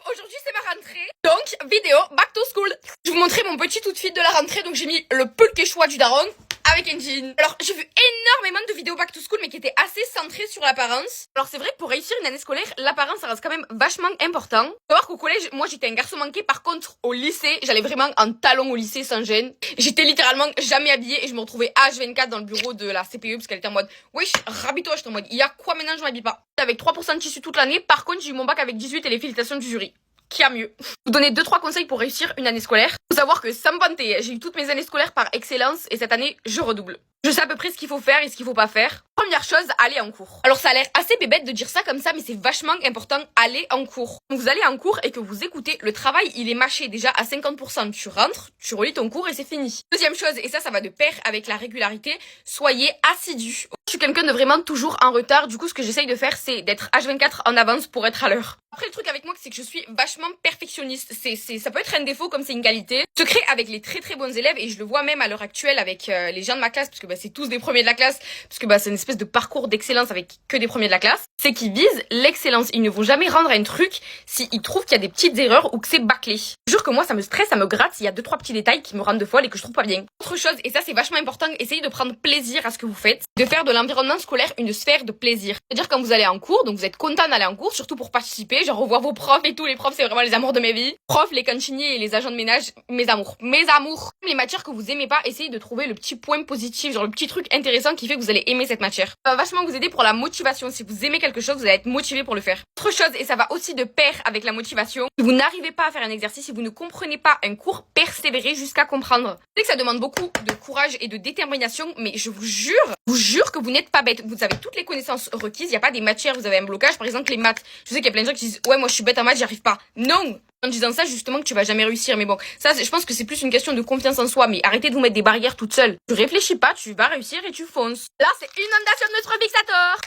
aujourd'hui c'est ma rentrée. Donc, vidéo back to school. Je vais vous montrer mon petit outfit de la rentrée. Donc j'ai mis le pull quechua du daron avec un jean. Alors j'ai vu énormément de vidéos back to school mais qui étaient assez centrées sur l'apparence. Alors c'est vrai que pour réussir une année scolaire, l'apparence ça reste quand même vachement important. Faut savoir qu'au collège, moi j'étais un garçon manqué. Par contre au lycée, j'allais vraiment en talons au lycée sans gêne. J'étais littéralement jamais habillée et je me retrouvais H24 dans le bureau de la CPE parce qu'elle était en mode wesh, rabis-toi, j'étais en mode il y a quoi maintenant, je m'habille pas. Avec 3% de tissu toute l'année. Par contre j'ai eu mon bac avec 18 et les félicitations du jury. Qui a mieux? Vous donner 2-3 conseils pour réussir une année scolaire. Faut savoir que sans me vanter, j'ai eu toutes mes années scolaires par excellence et cette année, je redouble. Je sais à peu près ce qu'il faut faire et ce qu'il faut pas faire. Première chose, aller en cours. Alors ça a l'air assez bébête de dire ça comme ça, mais c'est vachement important, aller en cours. Donc vous allez en cours et que vous écoutez, le travail il est mâché déjà à 50%. Tu rentres, tu relis ton cours et c'est fini. Deuxième chose, et ça va de pair avec la régularité, soyez assidus. Je suis quelqu'un de vraiment toujours en retard, du coup ce que j'essaye de faire c'est d'être H24 en avance pour être à l'heure. Après le truc avec moi c'est que je suis vachement perfectionniste, ça peut être un défaut comme c'est une qualité. Je crée avec les très bons élèves et je le vois même à l'heure actuelle avec les gens de ma classe, parce que c'est tous des premiers de la classe, parce que c'est une espèce de parcours d'excellence avec que des premiers de la classe, c'est qu'ils visent l'excellence. Ils ne vont jamais rendre un truc s'ils trouvent qu'il y a des petites erreurs ou que c'est bâclé. Je jure que moi ça me stresse, ça me gratte, il y a 2-3 petits détails qui me rendent de folle et que je trouve pas bien. Autre chose, et ça c'est vachement important, essayez de prendre plaisir à ce que vous faites, de faire de l'environnement scolaire une sphère de plaisir. C'est-à-dire quand vous allez en cours, donc vous êtes content d'aller en cours, surtout pour participer, genre revoir vos profs et tout, les profs c'est vraiment les amours de mes vies. Profs, les cantiniers et les agents de ménage, mes amours. Mes amours. Les matières que vous aimez pas, essayez de trouver le petit point positif, genre le petit truc intéressant qui fait que vous allez aimer cette matière. Ça va vachement vous aider pour la motivation. Si vous aimez quelque chose, vous allez être motivé pour le faire. Autre chose, et ça va aussi de pair avec la motivation, si vous n'arrivez pas à faire un exercice, si vous ne comprenez pas un cours, persévérez jusqu'à comprendre. Je sais que ça demande beaucoup de courage et de détermination, mais je vous jure que vous n'êtes pas bête. Vous avez toutes les connaissances requises, il n'y a pas des matières, vous avez un blocage, par exemple les maths. Je sais qu'il y a plein de gens qui disent ouais moi je suis bête en maths, j'y arrive pas. Non! En disant ça, justement, que tu vas jamais réussir. Mais bon, ça, je pense que c'est plus une question de confiance en soi. Mais arrêtez de vous mettre des barrières toute seule. Tu réfléchis pas, tu vas réussir et tu fonces. Là, c'est inondation de notre fixateur.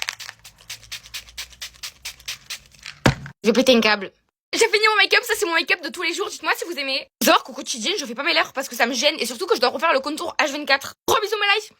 Je vais péter un câble. J'ai fini mon make-up, ça c'est mon make-up de tous les jours. Dites-moi si vous aimez. Genre qu'au quotidien, je fais pas mes lèvres parce que ça me gêne et surtout que je dois refaire le contour H24. Gros bisous, mes lives.